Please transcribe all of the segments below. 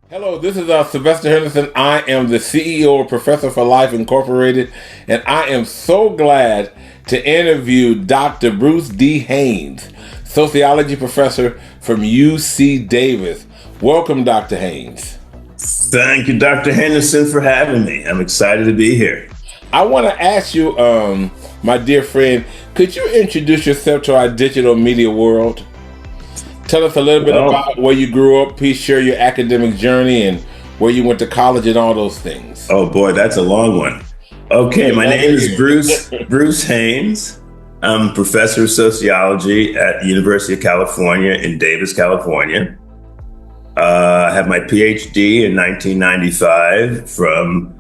Hello, this is Sylvester Henderson. I am the CEO of Professor for Life Incorporated, and I am so glad to interview Dr. Bruce D. Haynes, sociology professor from UC Davis. Welcome, Dr. Haynes. Thank you, Dr. Henderson, for having me. I'm excited to be here. I want to ask you, my dear friend, could you introduce yourself to our digital media world? Tell us a little bit about where you grew up. Please share your academic journey and where you went to college and all those things. Oh boy, that's a long one. Okay, my name is Bruce Haynes. I'm a professor of sociology at the University of California in Davis, California. I have my PhD in 1995 from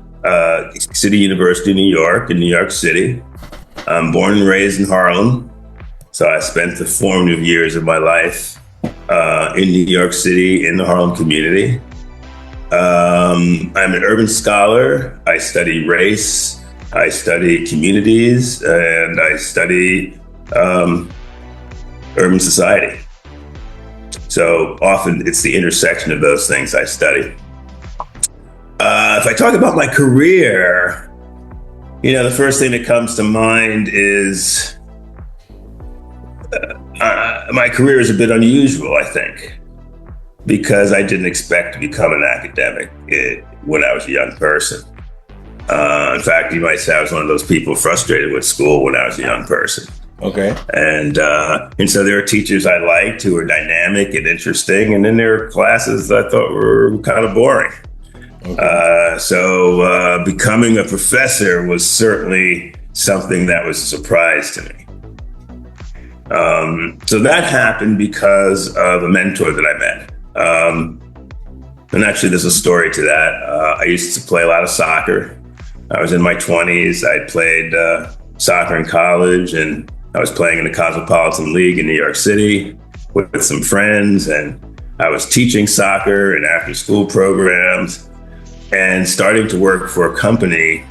City University, New York, in New York City. I'm born and raised in Harlem, so I spent the formative years of my life in New York City, in the Harlem community. I'm an urban scholar. I study race, I study communities, and I study urban society. So often it's the intersection of those things I study. If I talk about my career, the first thing that comes to mind is my career is a bit unusual, I think, because I didn't expect to become an academic when I was a young person. In fact, you might say I was one of those people frustrated with school when I was a young person. Okay. And so there are teachers I liked who were dynamic and interesting, and then there are classes that I thought were kind of boring. Okay. So becoming a professor was certainly something that was a surprise to me. So that happened because of a mentor that I met. And actually, there's a story to that. I used to play a lot of soccer. I was in my 20s. I played soccer in college, and I was playing in the Cosmopolitan League in New York City with some friends. And I was teaching soccer and after-school programs and starting to work for a company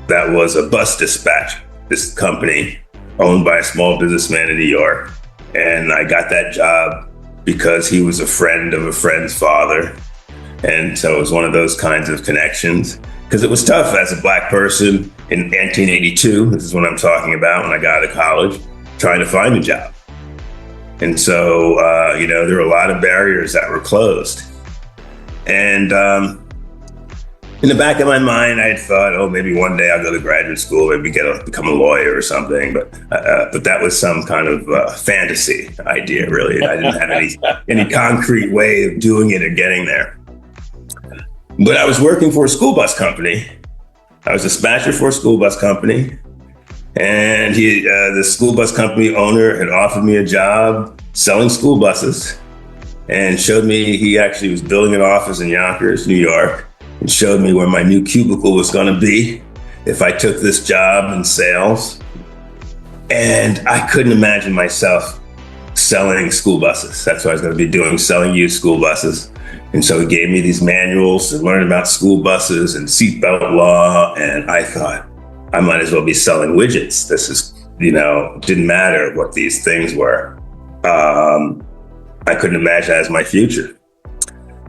that was a bus dispatch. This company owned by a small businessman in New York. And I got that job because he was a friend of a friend's father. And so it was one of those kinds of connections. Because it was tough as a Black person in 1982, this is what I'm talking about, when I got out of college, trying to find a job. And so, there were a lot of barriers that were closed. And in the back of my mind, I had thought, maybe one day I'll go to graduate school, maybe become a lawyer or something. But that was some kind of fantasy idea, really. I didn't have any concrete way of doing it or getting there. But I was working for a school bus company. I was a dispatcher for a school bus company. And the school bus company owner had offered me a job selling school buses and showed me he actually was building an office in Yonkers, New York, and showed me where my new cubicle was going to be if I took this job in sales. And I couldn't imagine myself selling school buses. That's what I was going to be doing, selling used school buses. And so he gave me these manuals to learn about school buses and seatbelt law. And I thought, I might as well be selling widgets. This is, didn't matter what these things were. I couldn't imagine that as my future.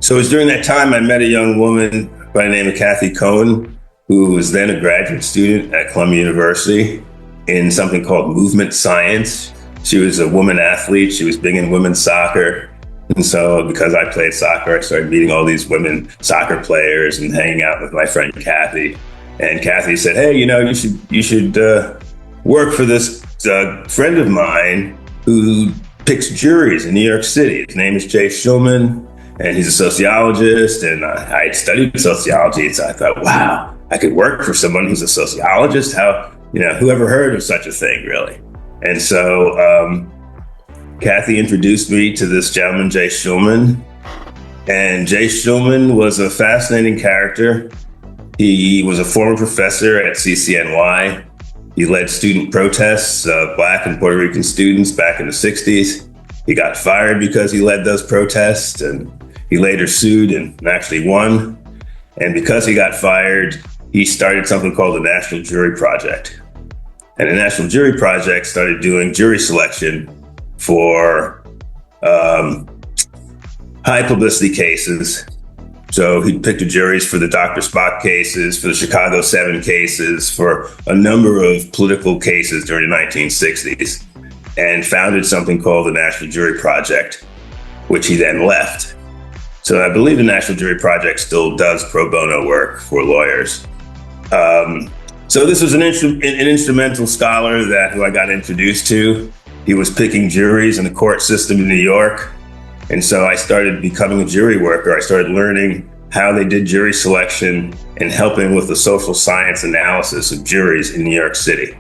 So it was during that time I met a young woman by the name of Kathy Cohen, who was then a graduate student at Columbia University in something called movement science. She was a woman athlete. She was big in women's soccer. And so because I played soccer, I started meeting all these women soccer players and hanging out with my friend Kathy. And Kathy said, hey, you should work for this friend of mine who picks juries in New York City. His name is Jay Schulman, and he's a sociologist. And I had studied sociology. So I thought, wow, I could work for someone who's a sociologist. Who ever heard of such a thing, really? And so Kathy introduced me to this gentleman, Jay Schulman. And Jay Schulman was a fascinating character. He was a former professor at CCNY. He led student protests of Black and Puerto Rican students back in the 60s. He got fired because he led those protests, and he later sued and actually won. And because he got fired, he started something called the National Jury Project. And the National Jury Project started doing jury selection for high publicity cases So he picked the juries for the Dr. Spock cases, for the Chicago 7 cases, for a number of political cases during the 1960s, and founded something called the National Jury Project, which he then left. So I believe the National Jury Project still does pro bono work for lawyers. So this was an instrumental scholar who I got introduced to. He was picking juries in the court system in New York. And so I started becoming a jury worker. I started learning how they did jury selection and helping with the social science analysis of juries in New York City.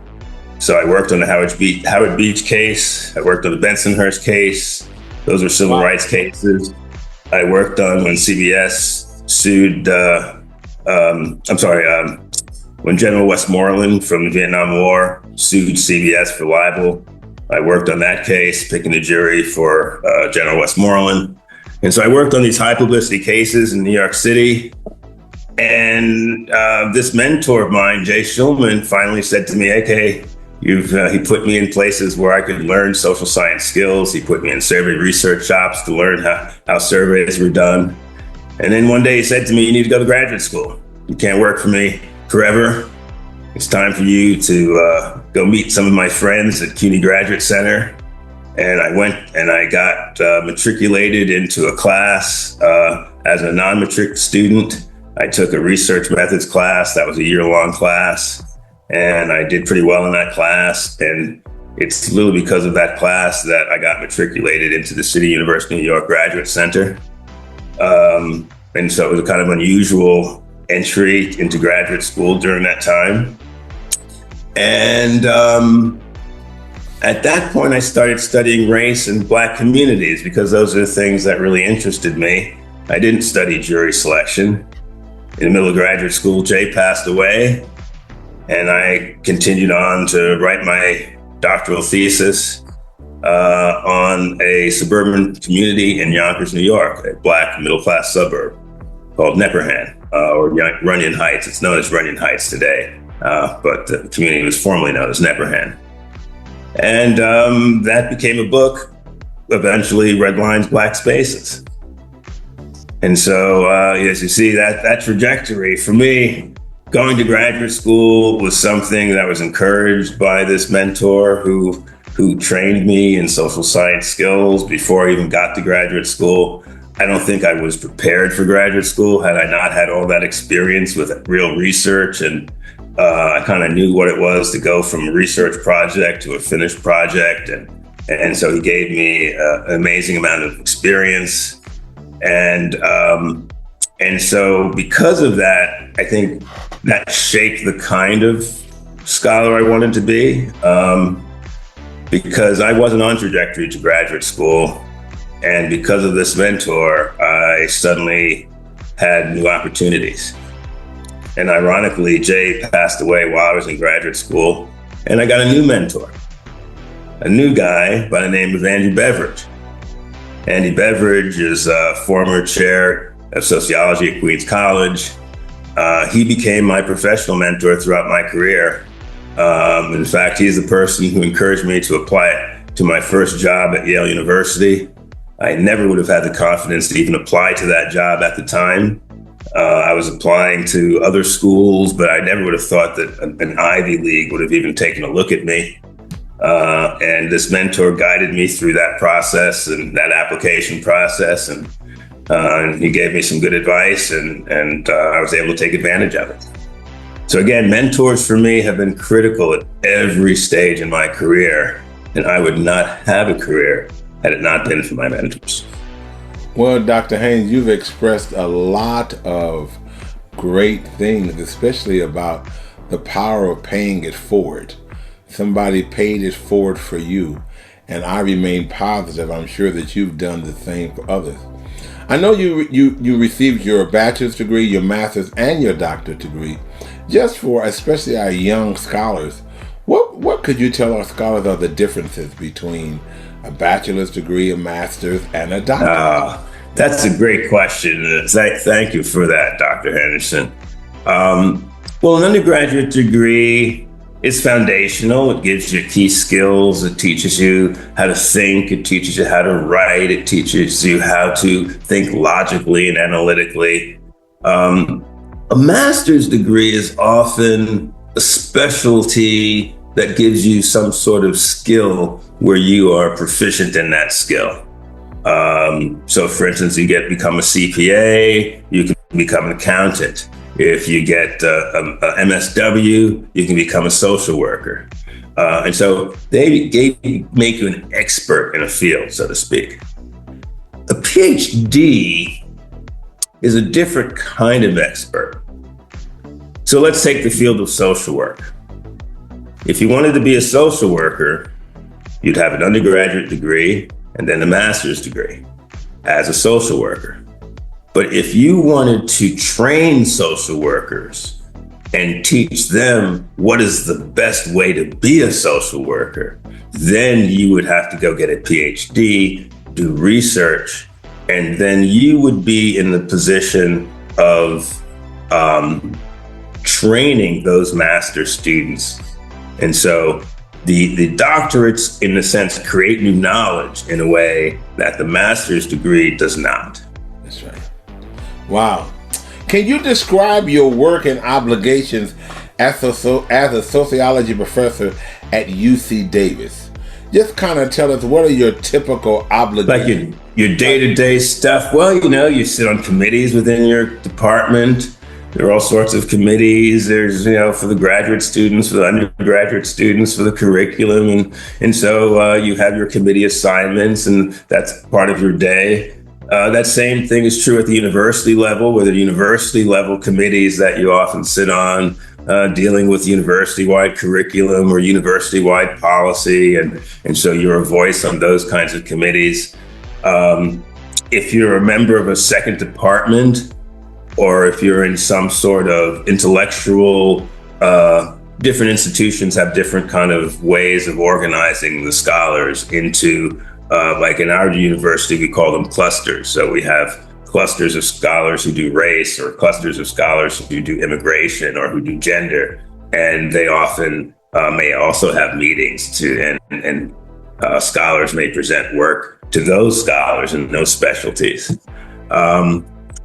So I worked on the Howard Beach case. I worked on the Bensonhurst case. Those were civil rights cases. I worked on when CBS sued, when General Westmoreland from the Vietnam War sued CBS for libel. I worked on that case, picking the jury for General Westmoreland. And so I worked on these high publicity cases in New York City. And this mentor of mine, Jay Schulman, finally said to me, okay, he put me in places where I could learn social science skills. He put me in survey research shops to learn how surveys were done. And then one day he said to me, you need to go to graduate school. You can't work for me forever. It's time for you to go meet some of my friends at CUNY Graduate Center. And I went and I got matriculated into a class as a non-matric student. I took a research methods class. That was a year-long class. And I did pretty well in that class. And it's literally because of that class that I got matriculated into the City University of New York Graduate Center. And so it was a kind of unusual entry into graduate school during that time. And at that point, I started studying race and Black communities because those are the things that really interested me. I didn't study jury selection. In the middle of graduate school, Jay passed away, and I continued on to write my doctoral thesis on a suburban community in Yonkers, New York, a Black middle-class suburb called Nepperhan, or Runyon Heights. It's known as Runyon Heights today, but the community was formerly known as Nepperhan. And that became a book, eventually Red Lines, Black Spaces. And so, as you see, that trajectory for me, going to graduate school was something that was encouraged by this mentor who trained me in social science skills before I even got to graduate school. I don't think I was prepared for graduate school had I not had all that experience with real research, and I kind of knew what it was to go from a research project to a finished project. And so he gave me an amazing amount of experience. And so because of that, I think that shaped the kind of scholar I wanted to be, because I wasn't on trajectory to graduate school. And because of this mentor, I suddenly had new opportunities. And ironically, Jay passed away while I was in graduate school, and I got a new mentor, a new guy by the name of Andy Beveridge. Andy Beveridge is a former chair of sociology at Queens College. He became my professional mentor throughout my career. In fact, he's the person who encouraged me to apply to my first job at Yale University. I never would have had the confidence to even apply to that job at the time. I was applying to other schools, but I never would have thought that an Ivy League would have even taken a look at me. And this mentor guided me through that process and that application process. And he gave me some good advice, and I was able to take advantage of it. So again, mentors for me have been critical at every stage in my career, and I would not have a career had it not been for my mentors. Well, Dr. Haynes, you've expressed a lot of great things, especially about the power of paying it forward. Somebody paid it forward for you, and I remain positive. I'm sure that you've done the same for others. I know you received your bachelor's degree, your master's, and your doctorate degree. Just for especially our young scholars, what could you tell our scholars are the differences between a bachelor's degree, a master's, and a doctorate? That's a great question. Thank you for that, Dr. Henderson. Well, an undergraduate degree is foundational. It gives you key skills. It teaches you how to think. It teaches you how to write. It teaches you how to think logically and analytically. A master's degree is often a specialty that gives you some sort of skill where you are proficient in that skill. So for instance, you become a CPA, you can become an accountant. If you get a MSW, you can become a social worker. And so they make you an expert in a field, so to speak. A PhD is a different kind of expert. So let's take the field of social work. If you wanted to be a social worker, you'd have an undergraduate degree and then a master's degree as a social worker. But if you wanted to train social workers and teach them what is the best way to be a social worker, then you would have to go get a PhD, do research, and then you would be in the position of training those master students. And so the doctorates, in a sense, create new knowledge in a way that the master's degree does not. That's right. Wow. Can you describe your work and obligations as a sociology professor at UC Davis? Just kind of tell us, what are your typical obligations? Like your day-to-day stuff. Well, you sit on committees within your department. There are all sorts of committees. There's, for the graduate students, for the undergraduate students, for the curriculum. And so you have your committee assignments, and that's part of your day. That same thing is true at the university level, where the university level committees that you often sit on, dealing with university-wide curriculum or university-wide policy. And so you're a voice on those kinds of committees. If you're a member of a second department, or if you're in some sort of intellectual, different institutions have different kind of ways of organizing the scholars into, like in our university, we call them clusters. So we have clusters of scholars who do race, or clusters of scholars who do immigration or who do gender. And they often may also have meetings and scholars may present work to those scholars in those specialties.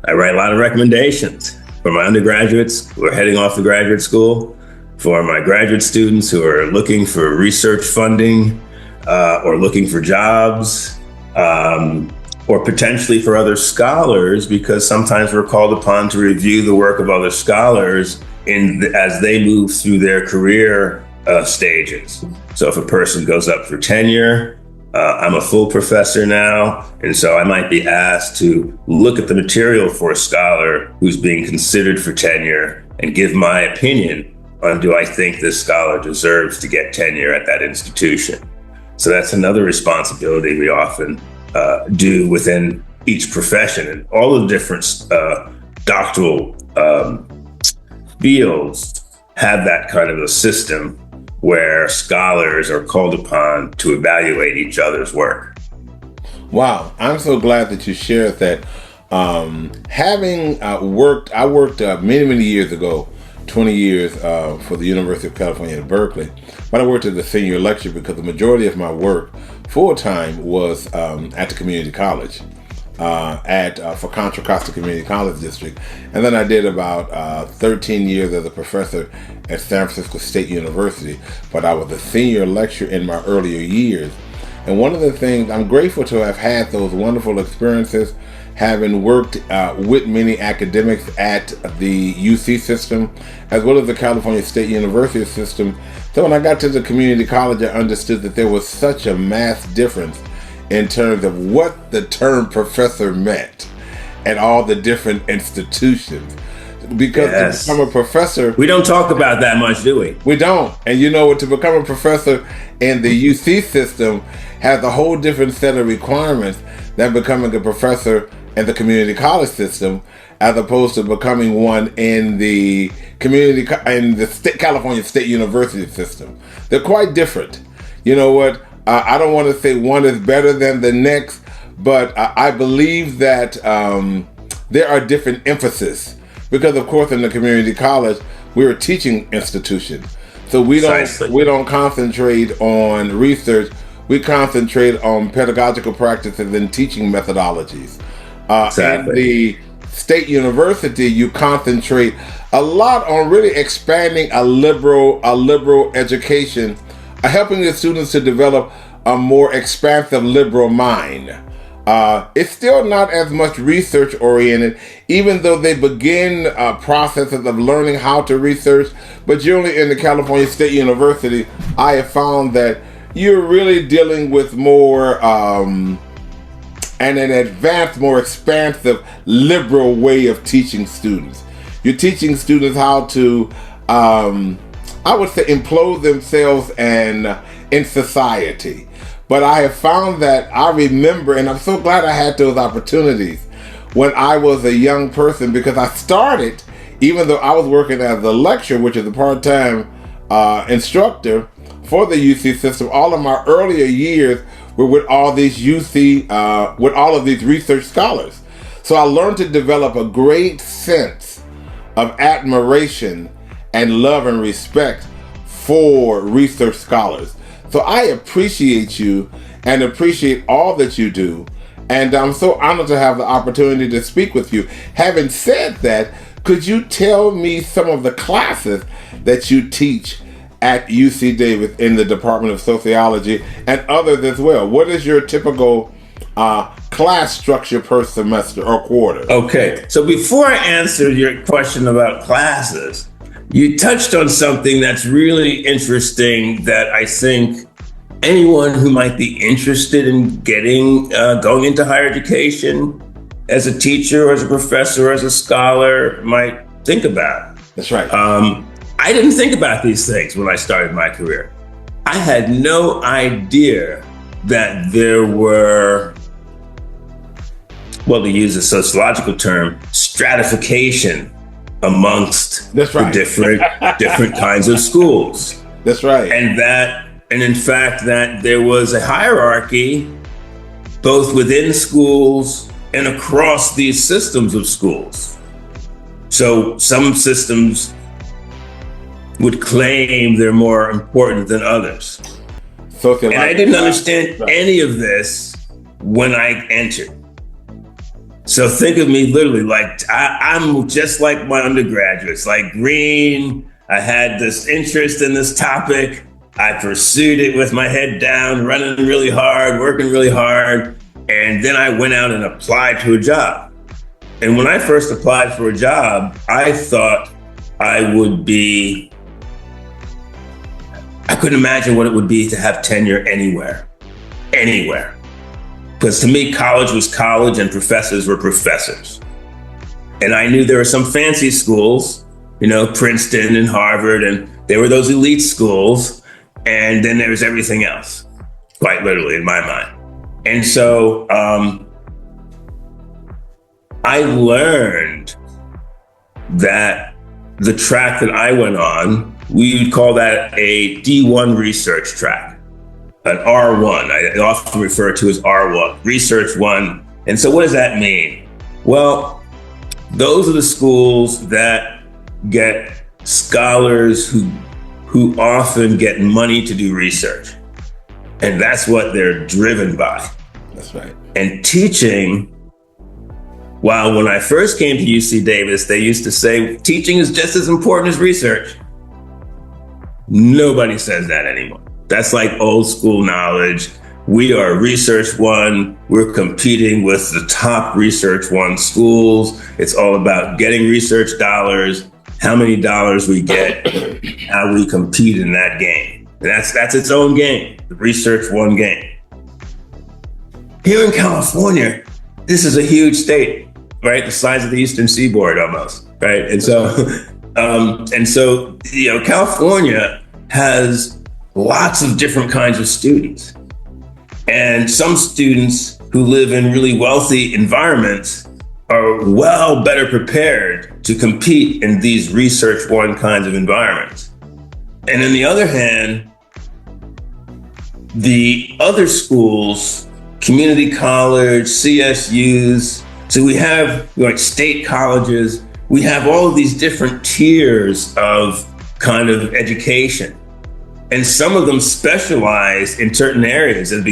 I write a lot of recommendations for my undergraduates who are heading off to graduate school, for my graduate students who are looking for research funding or looking for jobs, or potentially for other scholars, because sometimes we're called upon to review the work of other scholars as they move through their career stages. So if a person goes up for tenure, I'm a full professor now, and so I might be asked to look at the material for a scholar who's being considered for tenure and give my opinion on, do I think this scholar deserves to get tenure at that institution? So that's another responsibility we often do within each profession. And all the different doctoral fields have that kind of a system where scholars are called upon to evaluate each other's work. Wow, I'm so glad that you shared that. I worked many years ago, 20 years for the University of California at Berkeley, but I worked as a senior lecturer because the majority of my work full-time was at the community college, for Contra Costa Community College District. And then I did about 13 years as a professor at San Francisco State University, but I was a senior lecturer in my earlier years. And one of the things, I'm grateful to have had those wonderful experiences, having worked with many academics at the UC system, as well as the California State University system. So when I got to the community college, I understood that there was such a mass difference in terms of what the term professor meant at all the different institutions. Because yes, to become a professor... We don't talk about that much, do we? We don't. And to become a professor in the UC system has a whole different set of requirements than becoming a professor in the community college system, as opposed to becoming one in the California State University system. They're quite different. You know what? I don't want to say one is better than the next, but I believe that there are different emphasis. Because of course in the community college, we're a teaching institution. So we don't concentrate on research, we concentrate on pedagogical practices and teaching methodologies. Exactly. In the State University, you concentrate a lot on really expanding a liberal education, helping the students to develop a more expansive liberal mind. It's still not as much research oriented, even though they begin processes of learning how to research. But generally in the California State University, I have found that you're really dealing with more and an advanced, more expansive liberal way of teaching students. You're teaching students how to, I would say, implode themselves in society. But I have found that I remember, and I'm so glad I had those opportunities when I was a young person, because I started, even though I was working as a lecturer, which is a part-time instructor for the UC system, all of my earlier years were with all these UC, with all of these research scholars. So I learned to develop a great sense of admiration and love and respect for research scholars. So I appreciate you and appreciate all that you do. And I'm so honored to have the opportunity to speak with you. Having said that, could you tell me some of the classes that you teach at UC Davis in the Department of Sociology and others as well? What is your typical class structure per semester or quarter? Okay, so before I answer your question about classes, you touched on something that's really interesting that I think anyone who might be interested in going into higher education as a teacher or as a professor or as a scholar might think about. That's right. I didn't think about these things when I started my career. I had no idea that there were, well, to use a sociological term, stratification amongst the different kinds of schools. That's right. And in fact, that there was a hierarchy both within schools and across these systems of schools. So some systems would claim they're more important than others. And I didn't understand any of this when I entered. So think of me literally like I'm just like my undergraduates, like green. I had this interest in this topic. I pursued it with my head down, running really hard, working really hard. And then I went out and applied to a job. And when I first applied for a job, I thought I couldn't imagine what it would be to have tenure anywhere. Because to me, college was college and professors were professors. And I knew there were some fancy schools, Princeton and Harvard, and there were those elite schools. And then there was everything else, quite literally in my mind. And so I learned that the track that I went on, we would call that a D1 research track, an R1. I often refer to as R1, Research 1. And so what does that mean? Well, those are the schools that get scholars who often get money to do research. And that's what they're driven by. That's right. And teaching, while when I first came to UC Davis, they used to say teaching is just as important as research. Nobody says that anymore. That's like old school knowledge. We are Research 1. We're competing with the top Research 1 schools. It's all about getting research dollars, how many dollars we get, how we compete in that game. And that's its own game, the Research 1 game. Here in California, this is a huge state, right? The size of the Eastern Seaboard almost, right? And so, California has lots of different kinds of students. And some students who live in really wealthy environments are well better prepared to compete in these Research 1 kinds of environments. And on the other hand, the other schools, community college, CSUs, so we have like state colleges, we have all of these different tiers of kind of education. And some of them specialize in certain areas and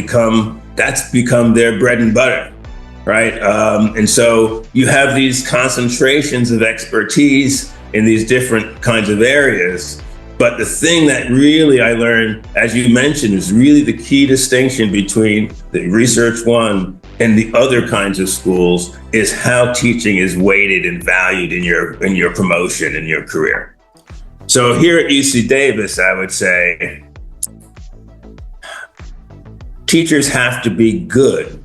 that's become their bread and butter. right? And so you have these concentrations of expertise in these different kinds of areas. But the thing that really I learned, as you mentioned, is really the key distinction between the Research One and the other kinds of schools is how teaching is weighted and valued in your promotion in your career. So here at UC Davis, I would say teachers have to be good,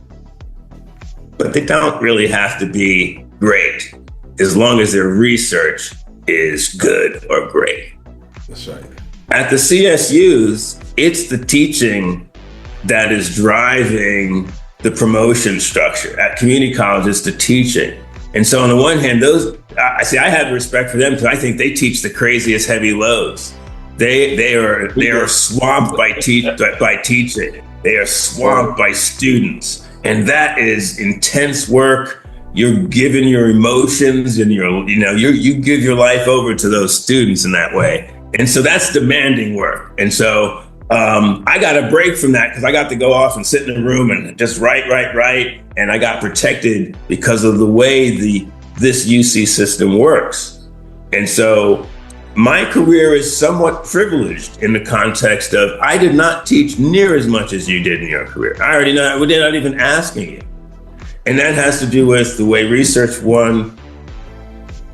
but they don't really have to be great as long as their research is good or great. That's right. At the CSUs, it's the teaching that is driving the promotion structure. At community colleges, the teaching. And so on the one hand, I have respect for them because I think they teach the craziest heavy loads. They are swamped by teaching. They are swamped by students. And that is intense work. You're giving your emotions and you give your life over to those students in that way. And so that's demanding work. And so I got a break from that because I got to go off and sit in a room and just write. And I got protected because of the way this UC system works. And so my career is somewhat privileged in the context of I did not teach near as much as you did in your career. I already know, we're not even asking you. And that has to do with the way Research One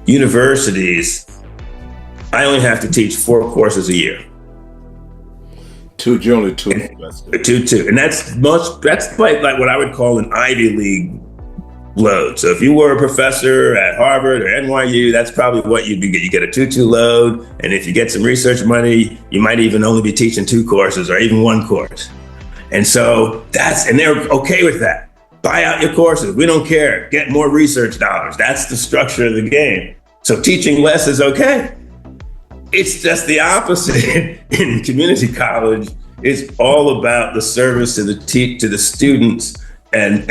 universities, I only have to teach 4 courses a year. Generally two. And that's like what I would call an Ivy League load. So if you were a professor at Harvard or NYU, that's probably what you'd be getting. You get a 2-2 load. And if you get some research money, you might even only be teaching 2 courses or even 1 course. And so and they're okay with that. Buy out your courses. We don't care. Get more research dollars. That's the structure of the game. So teaching less is okay. It's just the opposite in community college. It's all about the service to the students and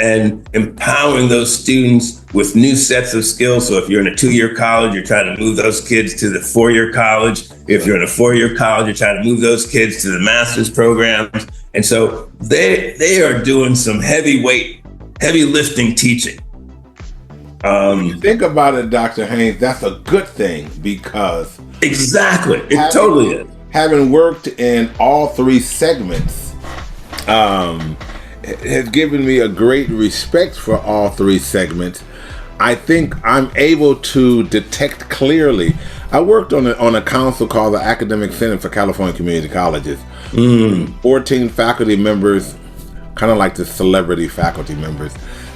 empowering those students with new sets of skills. So if you're in a 2-year college, you're trying to move those kids to the 4-year college. If you're in a 4-year college, you're trying to move those kids to the master's programs. And so they are doing some heavy lifting teaching. When you think about it, Dr. Haynes, that's a good thing because exactly, it totally is. Having worked in all 3 segments has given me a great respect for all 3 segments. I think I'm able to detect clearly. I worked on a council called the Academic Senate for California Community Colleges. 14 faculty members, kind of like the celebrity faculty members,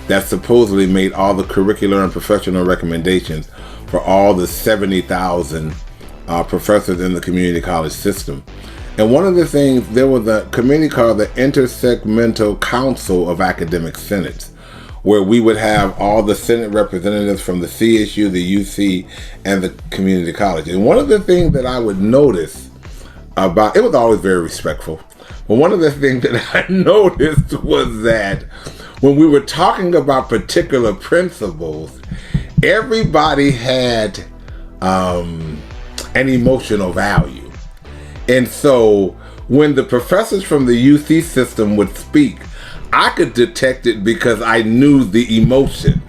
that supposedly made all the curricular and professional recommendations for all the 70,000 professors in the community college system. And one of the things, there was a committee called the Intersegmental Council of Academic Senates, where we would have all the Senate representatives from the CSU, the UC, and the community college. And one of the things that I would notice about, it was always very respectful, but one of the things that I noticed was that when we were talking about particular principles, everybody had an emotional value. And so when the professors from the UC system would speak, I could detect it because I knew the emotion.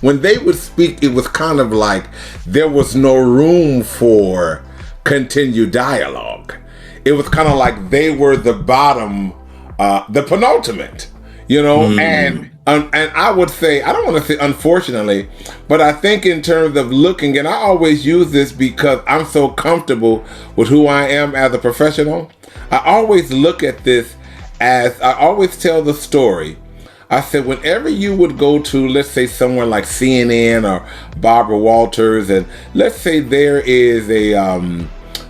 When they would speak, it was kind of like there was no room for continued dialogue. It was kind of like they were the bottom, the penultimate, and I would say, I don't want to say unfortunately, but I think in terms of looking, and I always use this because I'm so comfortable with who I am as a professional, I always look at this as, I always tell the story. I said, whenever you would go to, let's say, somewhere like CNN or Barbara Walters, and let's say there is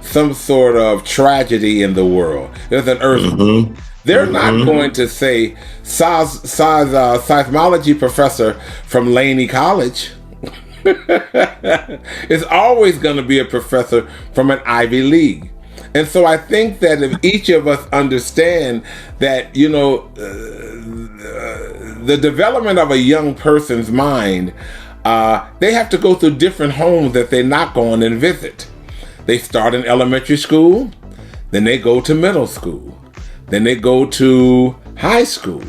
some sort of tragedy in the world, there's an earthquake. They're not going to say seismology professor from Laney College. It's always going to be a professor from an Ivy League. And so I think that if each of us understand that, the development of a young person's mind, they have to go through different homes that they knock on and visit. They start in elementary school, then they go to middle school. Then they go to high school.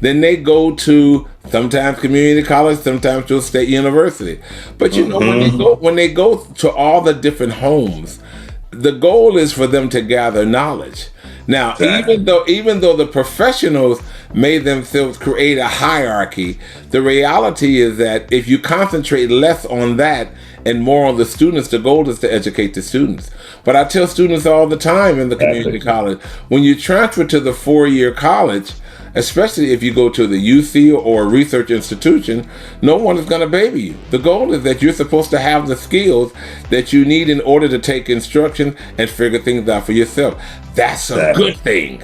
Then they go to sometimes community college, sometimes to a state university. But you know, when they go to all the different homes, the goal is for them to gather knowledge. Now, Exactly. even though the professionals may themselves create a hierarchy, the reality is that if you concentrate less on that and more on the students, the goal is to educate the students. But I tell students all the time in the community college, when you transfer to the 4-year college, especially if you go to the UC or a research institution, no one is going to baby you. The goal is that you're supposed to have the skills that you need in order to take instruction and figure things out for yourself. That's a good thing.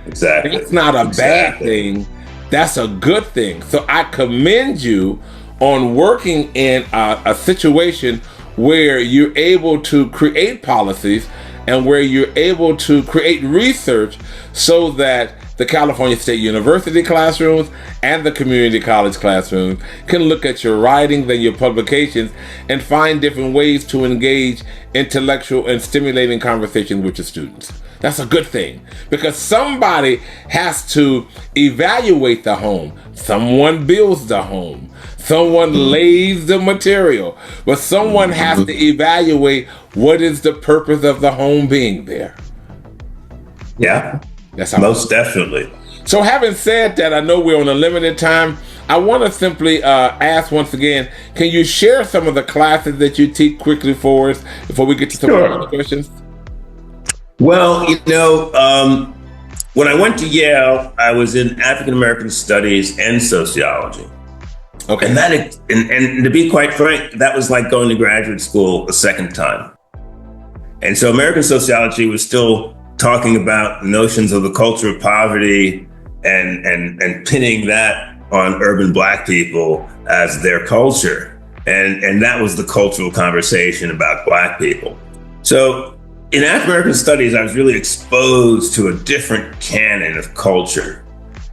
Exactly. It's not a bad thing. That's a good thing. So I commend you on working in a situation where you're able to create policies and where you're able to create research so that the California State University classrooms and the community college classrooms can look at your writings and your publications and find different ways to engage intellectual and stimulating conversations with your students. That's a good thing, because somebody has to evaluate the home. Someone builds the home. Someone lays the material, but someone has to evaluate what is the purpose of the home being there. Yeah, That's how most definitely. So having said that, I know we're on a limited time. I want to simply ask once again, can you share some of the classes that you teach quickly for us before we get to some other questions? Well, when I went to Yale, I was in African American Studies and Sociology. Okay. And to be quite frank, that was like going to graduate school a second time. And so American Sociology was still talking about notions of the culture of poverty and pinning that on urban Black people as their culture. And that was the cultural conversation about Black people. So in African American Studies, I was really exposed to a different canon of culture.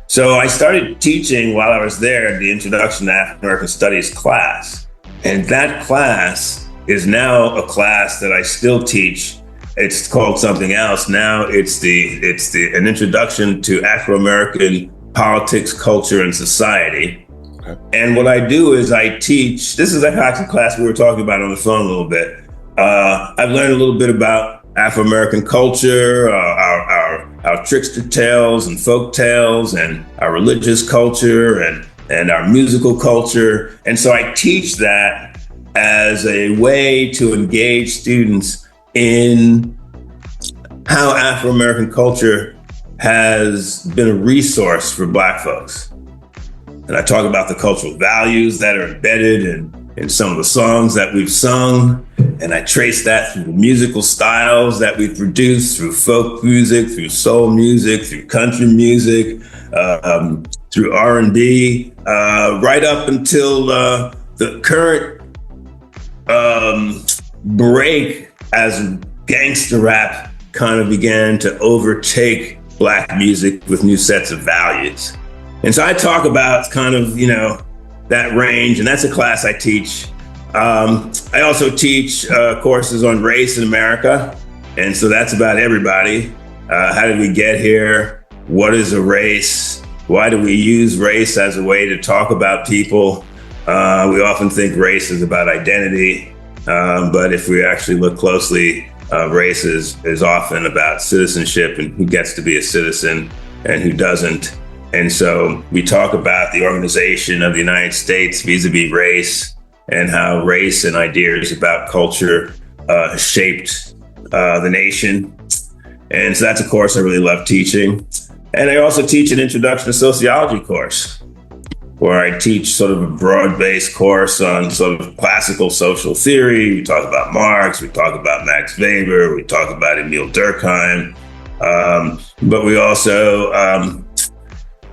So I started teaching while I was there the Introduction to African American Studies class. And that class is now a class that I still teach. It's called something else. Now it's an introduction to Afro-American politics, culture, and society. Okay. And what I do is I teach, this is a class we were talking about on the phone a little bit. I've learned a little bit about Afro-American culture, our trickster tales and folk tales, and our religious culture and our musical culture. And so I teach that as a way to engage students in how Afro-American culture has been a resource for Black folks. And I talk about the cultural values that are embedded in some of the songs that we've sung. And I trace that through the musical styles that we've produced, through folk music, through soul music, through country music, through R&B, right up until the current break as gangster rap kind of began to overtake Black music with new sets of values. And so I talk about kind of, that range, and that's a class I teach. I also teach courses on race in America. And so that's about everybody. How did we get here? What is a race? Why do we use race as a way to talk about people? We often think race is about identity. But if we actually look closely, race is often about citizenship and who gets to be a citizen and who doesn't. And so we talk about the organization of the United States vis-a-vis race and how race and ideas about culture shaped the nation. And so that's a course I really love teaching. And I also teach an Introduction to Sociology course, where I teach sort of a broad-based course on sort of classical social theory. We talk about Marx, we talk about Max Weber, we talk about Emile Durkheim, but we also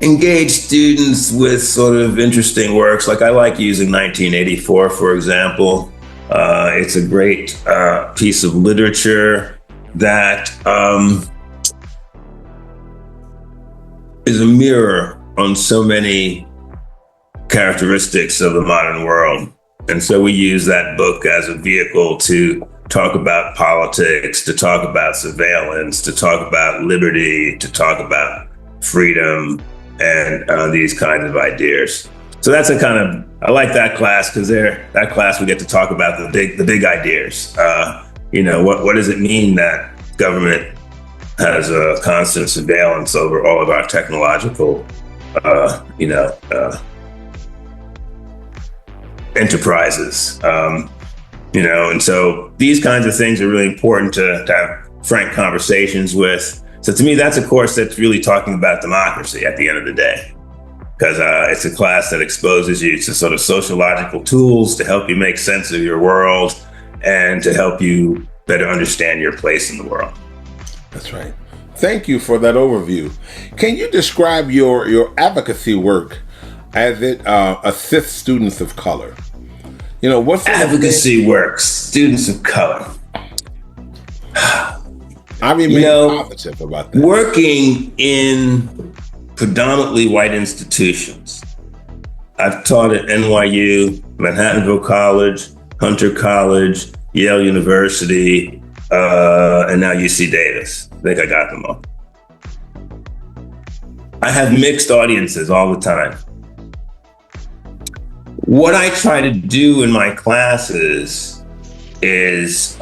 engage students with sort of interesting works. Like I like using 1984, for example. It's a great piece of literature that is a mirror on so many characteristics of the modern world. And so we use that book as a vehicle to talk about politics, to talk about surveillance, to talk about liberty, to talk about freedom, and these kinds of ideas. So that's I like that class because that class we get to talk about the big ideas. What does it mean that government has a constant surveillance over all of our technological, enterprises, and so these kinds of things are really important to have frank conversations with. So to me, that's a course that's really talking about democracy at the end of the day, because it's a class that exposes you to sort of sociological tools to help you make sense of your world and to help you better understand your place in the world. That's right. Thank you for that overview. Can you describe your advocacy work as it assists students of color? What's advocacy work, students of color? I remain positive about that. Working in predominantly white institutions. I've taught at NYU, Manhattanville College, Hunter College, Yale University, and now UC Davis. I think I got them all. I have mixed audiences all the time. What I try to do in my classes is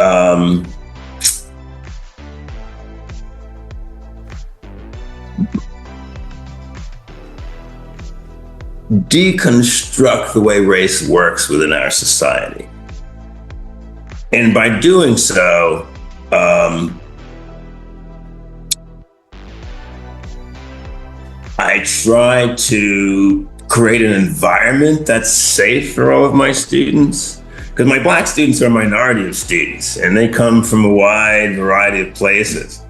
deconstruct the way race works within our society. And by doing so, I try to create an environment that's safe for all of my students, because my Black students are a minority of students and they come from a wide variety of places.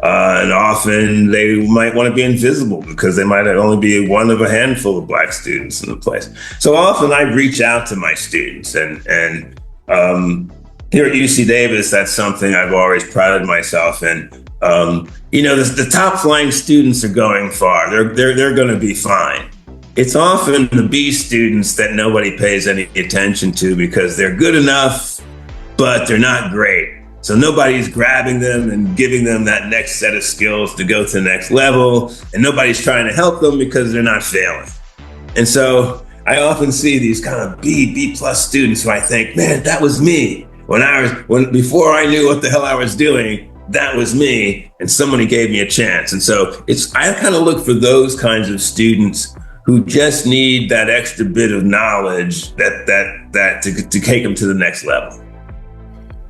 And often they might want to be invisible because they might only be one of a handful of Black students in the place. So often I reach out to my students, and here at UC Davis, that's something I've always prided myself in. The top flying students are going far. They're going to be fine. It's often the B students that nobody pays any attention to because they're good enough, but they're not great. So nobody's grabbing them and giving them that next set of skills to go to the next level, and nobody's trying to help them because they're not failing. And so I often see these kind of B plus students who I think, man, that was me. Before I knew what the hell I was doing, that was me, and somebody gave me a chance. And so I kind of look for those kinds of students who just need that extra bit of knowledge that to take them to the next level.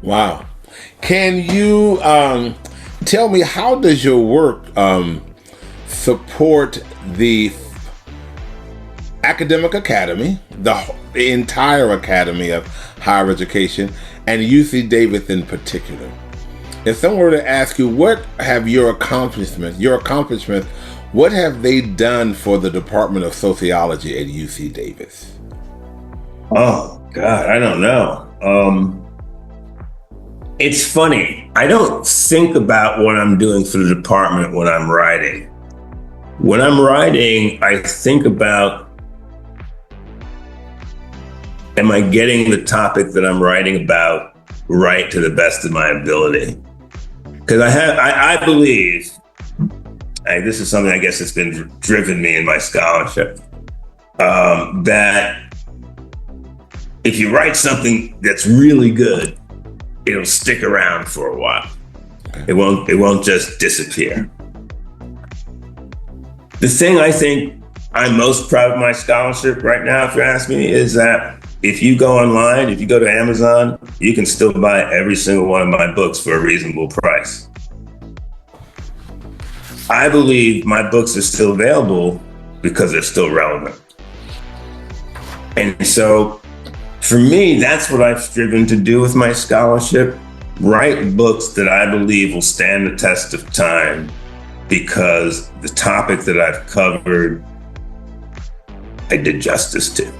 Wow. Can you tell me, how does your work support the academic academy, the entire academy of higher education, and UC Davis in particular? If someone were to ask you, what have your accomplishments, what have they done for the Department of Sociology at UC Davis? Oh, God, I don't know. It's funny. I don't think about what I'm doing for the department when I'm writing. When I'm writing, I think about, am I getting the topic that I'm writing about right to the best of my ability? Because I believe, this is something I guess that's been driven me in my scholarship, that if you write something that's really good, it'll stick around for a while. It won't just disappear. The thing I think I'm most proud of my scholarship right now, if you ask me, is that if you go online, if you go to Amazon, you can still buy every single one of my books for a reasonable price. I believe my books are still available because they're still relevant. And so for me, that's what I've striven to do with my scholarship: write books that I believe will stand the test of time because the topic that I've covered, I did justice to.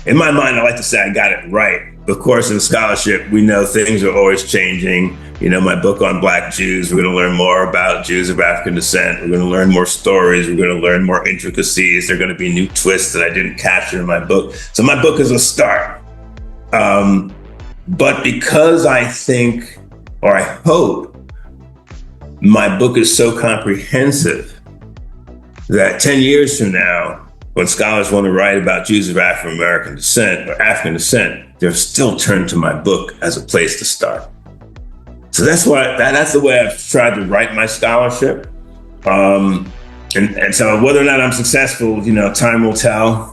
In my mind, I like to say I got it right. Of course, in scholarship, we know things are always changing. My book on Black Jews, we're going to learn more about Jews of African descent. We're going to learn more stories. We're going to learn more intricacies. There are going to be new twists that I didn't capture in my book. So my book is a start. But because I think, or I hope, my book is so comprehensive that 10 years from now, when scholars want to write about Jews of Afro-American descent or African descent, they're still turned to my book as a place to start. So that's the way I've tried to write my scholarship. And so whether or not I'm successful, time will tell.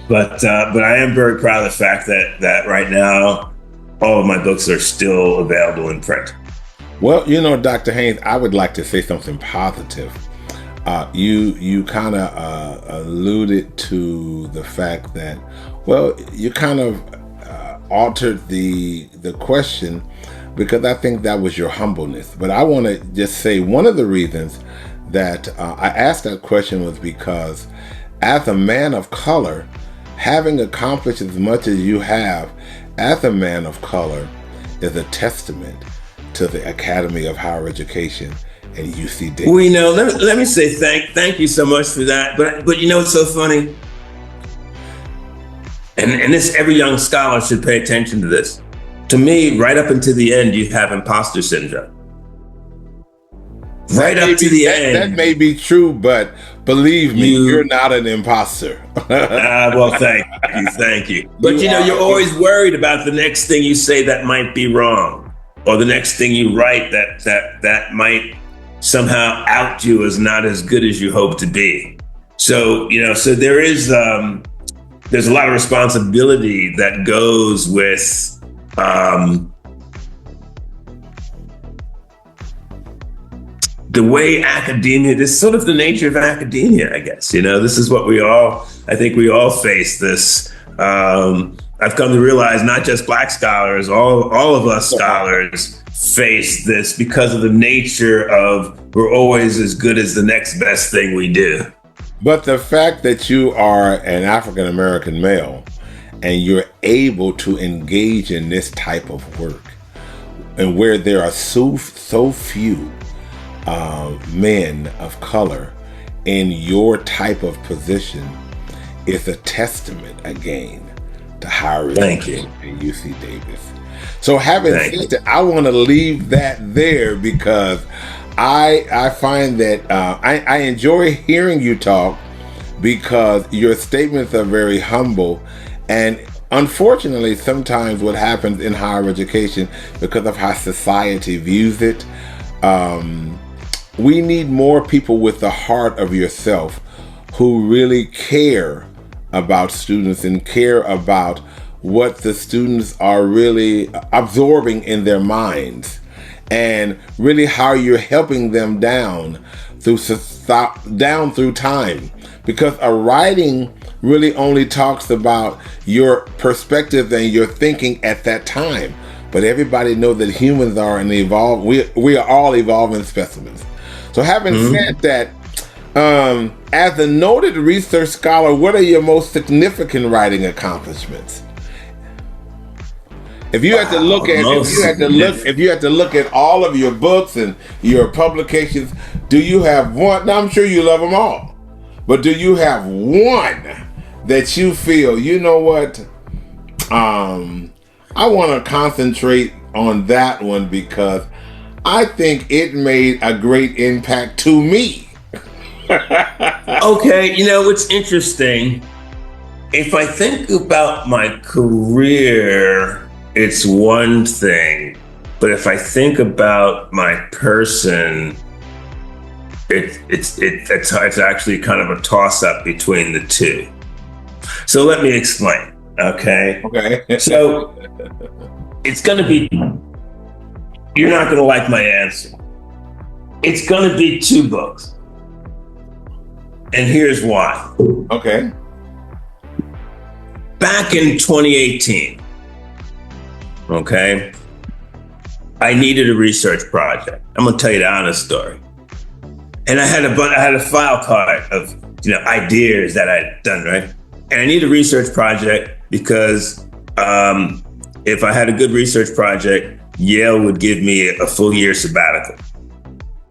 But I am very proud of the fact that right now, all of my books are still available in print. Well, Dr. Haynes, I would like to say something positive. You kind of alluded to the fact that, well, you kind of altered the question, because I think that was your humbleness. But I want to just say one of the reasons that I asked that question was because as a man of color, having accomplished as much as you have as a man of color is a testament to the Academy of Higher Education and UC Davis. Well, let me say thank you so much for that. But it's so funny, and this, every young scholar should pay attention to this. To me, right up until the end, you have imposter syndrome. Right up to the end. That may be true, but believe me, you're not an imposter. Well, thank you. But you're always worried about the next thing you say that might be wrong, or the next thing you write that might somehow out you as not as good as you hope to be. So so there's a lot of responsibility that goes with the way academia, this is sort of the nature of academia, I guess. This is what I think we all face this. I've come to realize not just Black scholars, all of us scholars face this because of the nature of we're always as good as the next best thing we do. But the fact that you are an African American male and you're able to engage in this type of work, and where there are so few men of color in your type of position, is a testament again to higher education at UC Davis. So having said that, I want to leave that there, because I find that I enjoy hearing you talk, because your statements are very humble. And unfortunately, sometimes what happens in higher education, because of how society views it, we need more people with the heart of yourself who really care about students and care about what the students are really absorbing in their minds, and really how you're helping them down through time. Because a writing really only talks about your perspective and your thinking at that time. But everybody knows that humans are an evolved, we are all evolving specimens. So having said that, as a noted research scholar, what are your most significant writing accomplishments? If you had to look at all of your books and your publications, do you have one? Now, I'm sure you love them all, but do you have one that you feel, you know what, I want to concentrate on that one because I think it made a great impact to me? Okay, what's interesting, if I think about my career, it's one thing, but if I think about my person, it's actually kind of a toss-up between the two. So let me explain, okay? Okay. So it's gonna be, you're not gonna like my answer. It's gonna be 2 books. And here's why. Okay. Back in 2018, okay, I needed a research project. I'm gonna tell you the honest story. And I had a file card of ideas that I'd done, right? And I need a research project because if I had a good research project, Yale would give me a full year sabbatical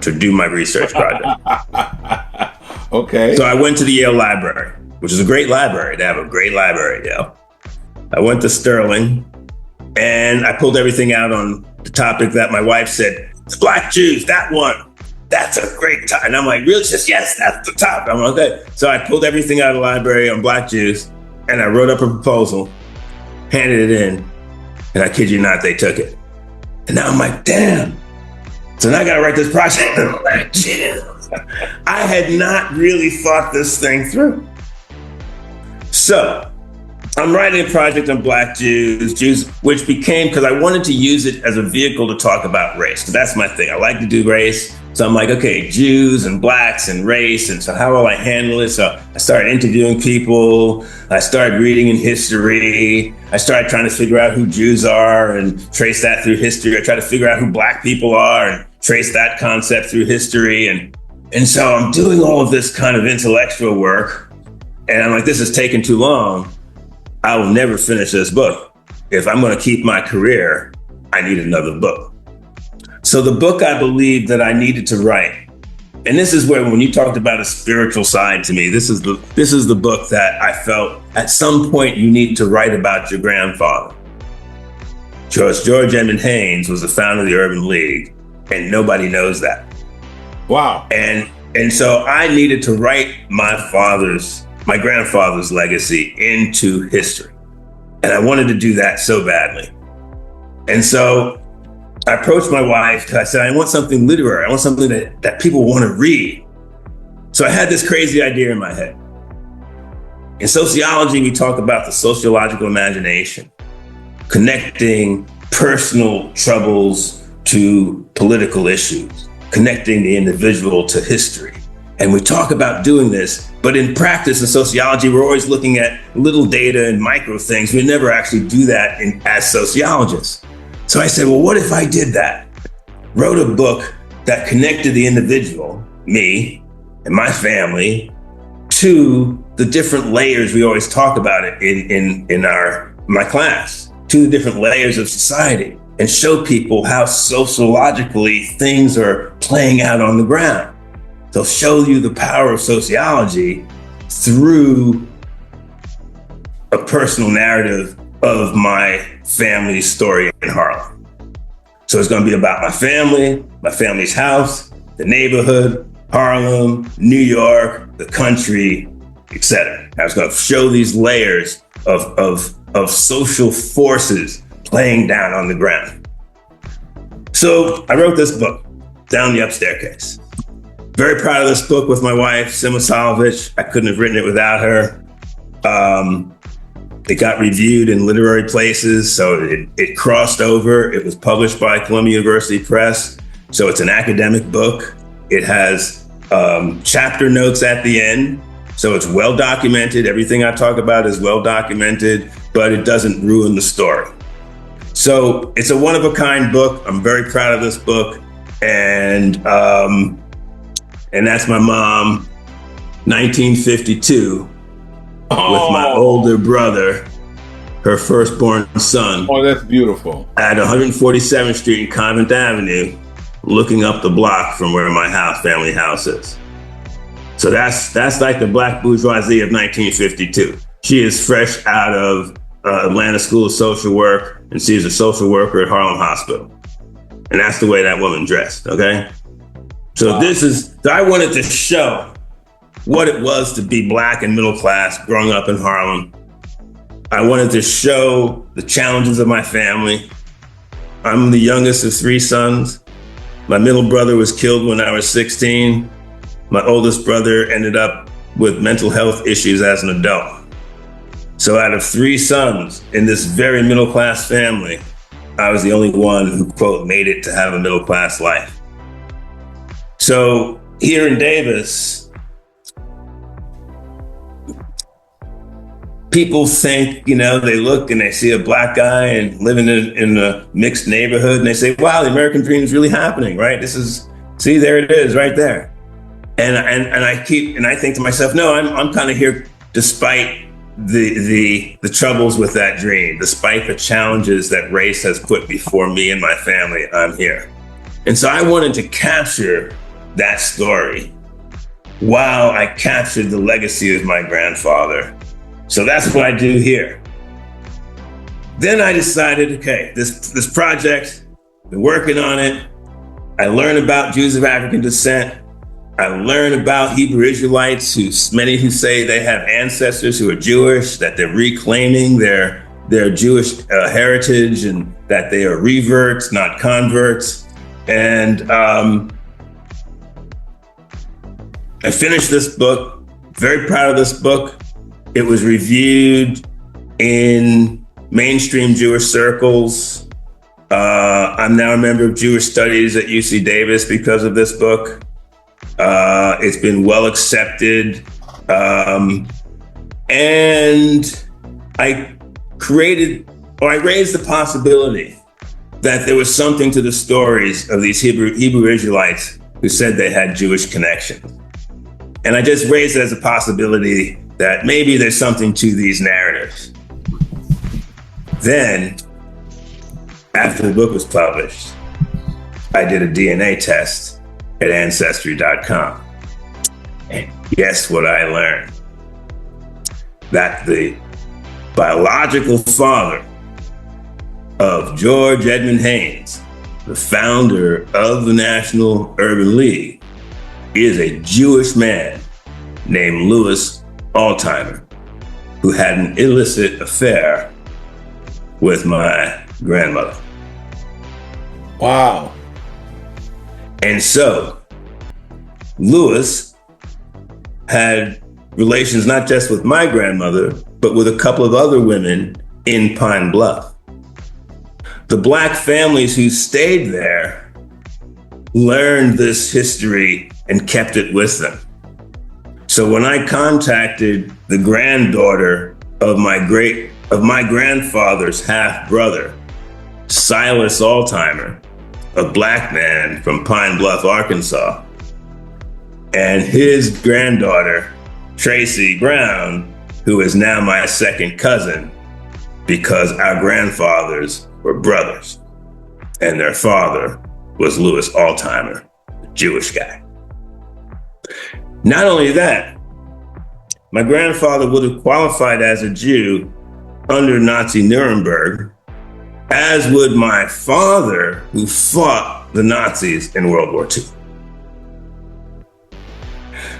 to do my research project. Okay. So I went to the Yale library, which is a great library. They have a great library at Yale. I went to Sterling and I pulled everything out on the topic that my wife said, the Black Jews, that one. that's a great time. And I'm like, real? Just, yes, that's the top. I'm like, okay. So I pulled everything out of the library on Black Jews, and I wrote up a proposal, handed it in, and I kid you not, they took it. And now I'm like, damn. So now I got to write this project on Black Jews. I had not really thought this thing through. So I'm writing a project on Black Jews, which became, because I wanted to use it as a vehicle to talk about race. So that's my thing. I like to do race. So I'm like, okay, Jews and Blacks and race. And so how will I handle it? So I started interviewing people. I started reading in history. I started trying to figure out who Jews are and trace that through history. I tried to figure out who Black people are and trace that concept through history. And so I'm doing all of this kind of intellectual work. And I'm like, this is taking too long. I will never finish this book. If I'm going to keep my career, I need another book. So the book I believed that I needed to write, and this is where, when you talked about a spiritual side to me, this is the book that I felt at some point you need to write about your grandfather. George Edmund Haynes was the founder of the Urban League, and nobody knows that. Wow. And so I needed to write my grandfather's legacy into history. And I wanted to do that so badly. And so I approached my wife. I said, I want something literary. I want something that people want to read. So I had this crazy idea in my head. In sociology, we talk about the sociological imagination, connecting personal troubles to political issues, connecting the individual to history. And we talk about doing this, but in practice in sociology, we're always looking at little data and micro things. We never actually do that as sociologists. So I said, well, what if I did that? Wrote a book that connected the individual, me and my family, to the different layers we always talk about it in my class, to the different layers of society, and show people how sociologically things are playing out on the ground. They'll show you the power of sociology through a personal narrative of my family's story in Harlem. So it's going to be about my family's house, the neighborhood, Harlem, New York, the country, etc. I was going to show these layers of social forces playing down on the ground. So I wrote this book, Down the Upstairs Case. Very proud of this book with my wife, Syma Solovitch. I couldn't have written it without her. It got reviewed in literary places, so it crossed over. It was published by Columbia University Press, so it's an academic book. It has chapter notes at the end, so it's well documented. Everything I talk about is well documented, but it doesn't ruin the story. So it's a one-of-a-kind book. I'm very proud of this book, and that's my mom, 1952, with my older brother, her firstborn son. Oh, that's beautiful. At 147th Street and Convent Avenue, looking up the block from where my family house is. So that's like the Black bourgeoisie of 1952. She is fresh out of Atlanta School of Social Work, and she's a social worker at Harlem Hospital. And that's the way that woman dressed, okay? So I wanted to show what it was to be Black and middle class growing up in Harlem. I wanted to show the challenges of my family. I'm the youngest of 3 sons. My middle brother was killed when I was 16. My oldest brother ended up with mental health issues as an adult. So out of 3 sons in this very middle class family, I was the only one who, quote, made it to have a middle class life. So here in Davis, people think, they look and they see a Black guy and living in a mixed neighborhood, and they say, wow, the American dream is really happening, right? See, there it is right there. And I think to myself, no, I'm kind of here despite the troubles with that dream, despite the challenges that race has put before me and my family, I'm here. And so I wanted to capture that story while I captured the legacy of my grandfather. So that's what I do here. Then I decided, okay, this project, been working on it. I learn about Jews of African descent. I learn about Hebrew Israelites, many who say they have ancestors who are Jewish, that they're reclaiming their Jewish heritage, and that they are reverts, not converts. And I finished this book, very proud of this book. It was reviewed in mainstream Jewish circles. I'm now a member of Jewish Studies at UC Davis because of this book. It's been well accepted. And I raised the possibility that there was something to the stories of these Hebrew Israelites who said they had Jewish connections. And I just raised it as a possibility that maybe there's something to these narratives. Then, after the book was published, I did a DNA test at Ancestry.com. And guess what I learned? That the biological father of George Edmund Haynes, the founder of the National Urban League, is a Jewish man named Louis Altimer, who had an illicit affair with my grandmother. Wow. And so Louis had relations not just with my grandmother, but with a couple of other women in Pine Bluff. The Black families who stayed there learned this history and kept it with them. So when I contacted the granddaughter of my grandfather's half brother, Silas Altimer, a Black man from Pine Bluff, Arkansas, and his granddaughter, Tracy Brown, who is now my second cousin, because our grandfathers were brothers, and their father was Louis Altimer, a Jewish guy. Not only that, my grandfather would have qualified as a Jew under Nazi Nuremberg, as would my father, who fought the Nazis in World War II.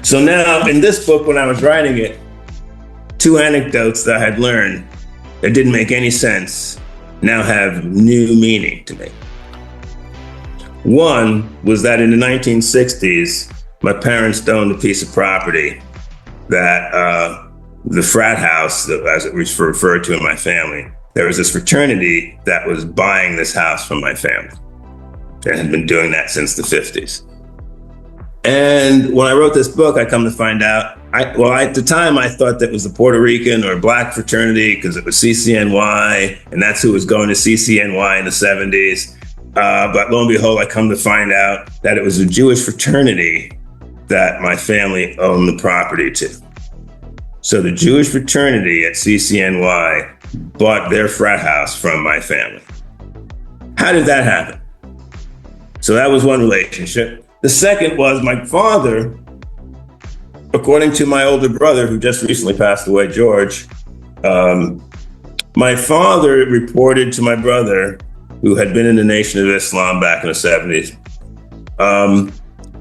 So now in this book, when I was writing it, two anecdotes that I had learned that didn't make any sense now have new meaning to me. One was that in the 1960s, my parents owned a piece of property that the frat house, as it was referred to in my family, there was this fraternity that was buying this house from my family and had been doing that since the 50s. And when I wrote this book, I come to find out, at the time I thought that was the Puerto Rican or Black fraternity because it was CCNY, and that's who was going to CCNY in the 70s. But lo and behold, I come to find out that it was a Jewish fraternity that my family owned the property to. So the Jewish fraternity at CCNY bought their frat house from my family. How did that happen? So that was one relationship. The second was my father, according to my older brother, who just recently passed away, George, my father reported to my brother, who had been in the Nation of Islam back in the 70s,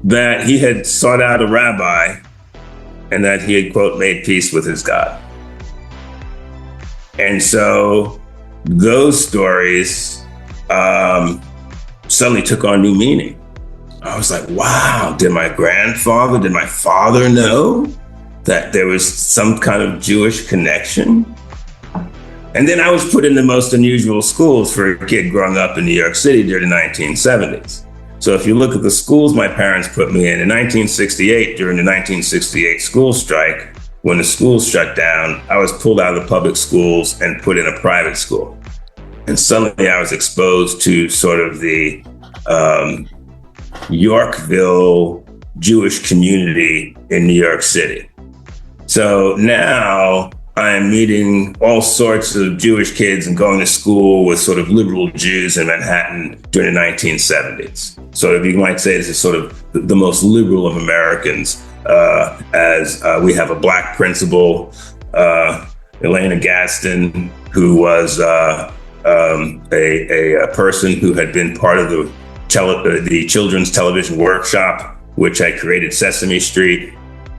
that he had sought out a rabbi and that he had, quote, made peace with his God. And so those stories suddenly took on new meaning. I was like, wow, did my father know that there was some kind of Jewish connection? And then I was put in the most unusual schools for a kid growing up in New York City during the 1970s. So if you look at the schools my parents put me in 1968, during the 1968 school strike, when the schools shut down, I was pulled out of the public schools and put in a private school. And suddenly I was exposed to sort of the Yorkville Jewish community in New York City. So now I'm meeting all sorts of Jewish kids and going to school with sort of liberal Jews in Manhattan during the 1970s. So if you might say this is sort of the most liberal of Americans, as we have a Black principal, Elena Gaston, who was a person who had been part of the the Children's Television Workshop, which I created Sesame Street.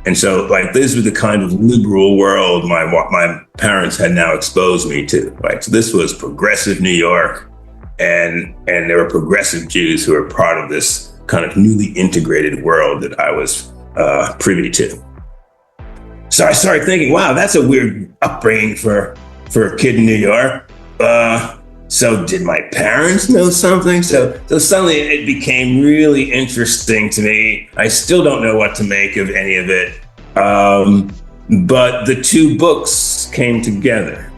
And so, like, this was the kind of liberal world my parents had now exposed me to, right? So this was progressive New York, and there were progressive Jews who were part of this kind of newly integrated world that I was privy to. So I started thinking, wow, that's a weird upbringing for a kid in New York. So did my parents know something? So suddenly it became really interesting to me. I still don't know what to make of any of it. But the two books came together.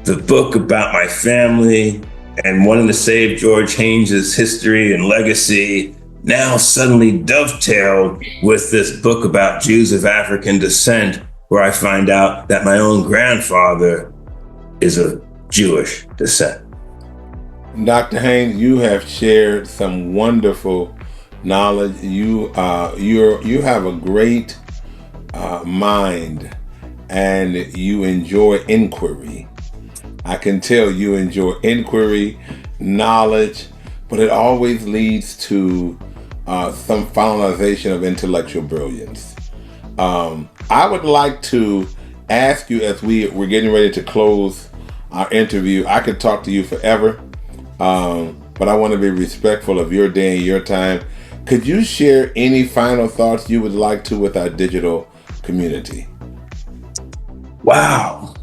The book about my family and wanting to save George Haynes' history and legacy now suddenly dovetailed with this book about Jews of African descent, where I find out that my own grandfather is of Jewish descent. Dr. Haynes, you have shared some wonderful knowledge. You have a great mind, and you enjoy inquiry. I can tell you enjoy inquiry, knowledge, but it always leads to some finalization of intellectual brilliance. I would like to ask you, as we're getting ready to close our interview, I could talk to you forever, but I want to be respectful of your day and your time. Could you share any final thoughts you would like to with our digital community? Wow.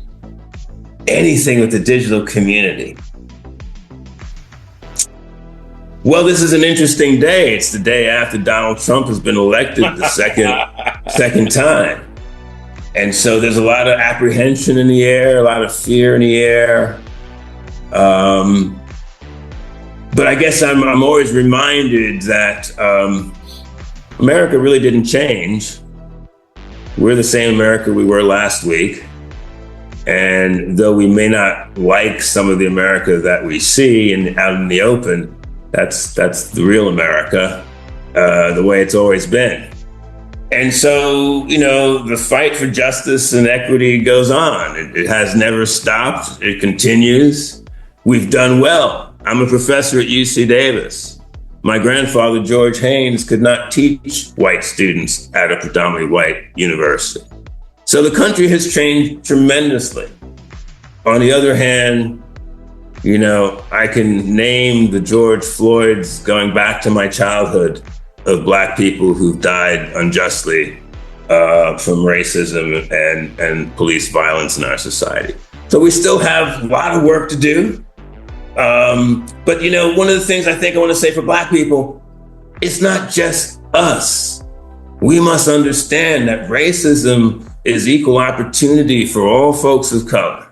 Anything with the digital community. Well, this is an interesting day. It's the day after Donald Trump has been elected the second time. And so there's a lot of apprehension in the air, a lot of fear in the air. But I guess I'm always reminded that America really didn't change. We're the same America we were last week. And though we may not like some of the America that we see out in the open, that's the real America, the way it's always been. And so, the fight for justice and equity goes on. It has never stopped. It continues. We've done well. I'm a professor at UC Davis. My grandfather, George Haynes, could not teach white students at a predominantly white university. So the country has changed tremendously. On the other hand, I can name the George Floyds going back to my childhood of Black people who've died unjustly from racism and police violence in our society. So we still have a lot of work to do. But one of the things I think I want to say for Black people, it's not just us. We must understand that racism is equal opportunity for all folks of color.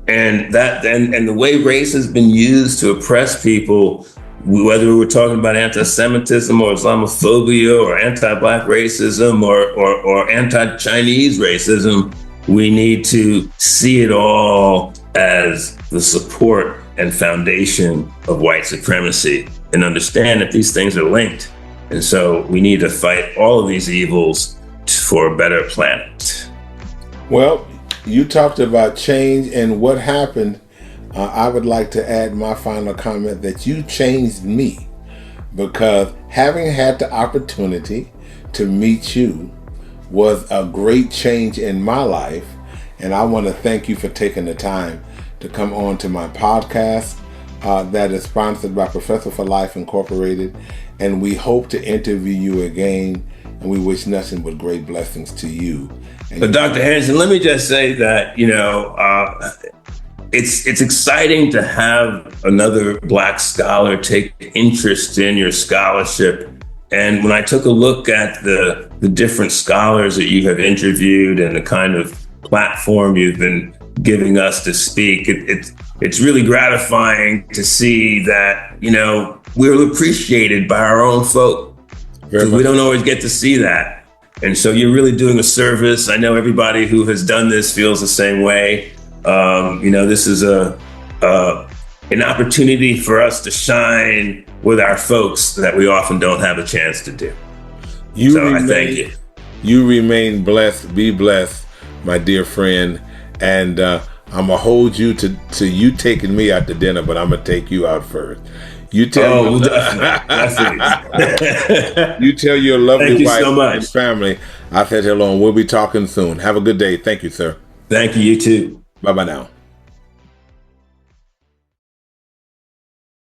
And the way race has been used to oppress people, whether we're talking about anti-Semitism or Islamophobia or anti-Black racism or anti-Chinese racism, we need to see it all as the support and foundation of white supremacy and understand that these things are linked. And so we need to fight all of these evils for a better planet. Well, you talked about change and what happened. I would like to add my final comment that you changed me, because having had the opportunity to meet you was a great change in my life. And I want to thank you for taking the time to come on to my podcast that is sponsored by Professor for Life Incorporated. And we hope to interview you again. And we wish nothing but great blessings to you. But Dr. Henderson, let me just say that, it's exciting to have another Black scholar take interest in your scholarship. And when I took a look at the different scholars that you have interviewed and the kind of platform you've been giving us to speak, it's really gratifying to see that, we're appreciated by our own folk. Because we don't always get to see that. And so you're really doing a service. I know everybody who has done this feels the same way. This is an opportunity for us to shine with our folks that we often don't have a chance to do. I thank you. You remain blessed. Be blessed, my dear friend. And I'm gonna hold you to you taking me out to dinner, but I'm gonna take you out first. You tell definitely. You tell your lovely Thank you wife so much. and family I said hello, and we'll be talking soon. Have a good day. Thank you, sir. Thank you. You too. Bye bye now.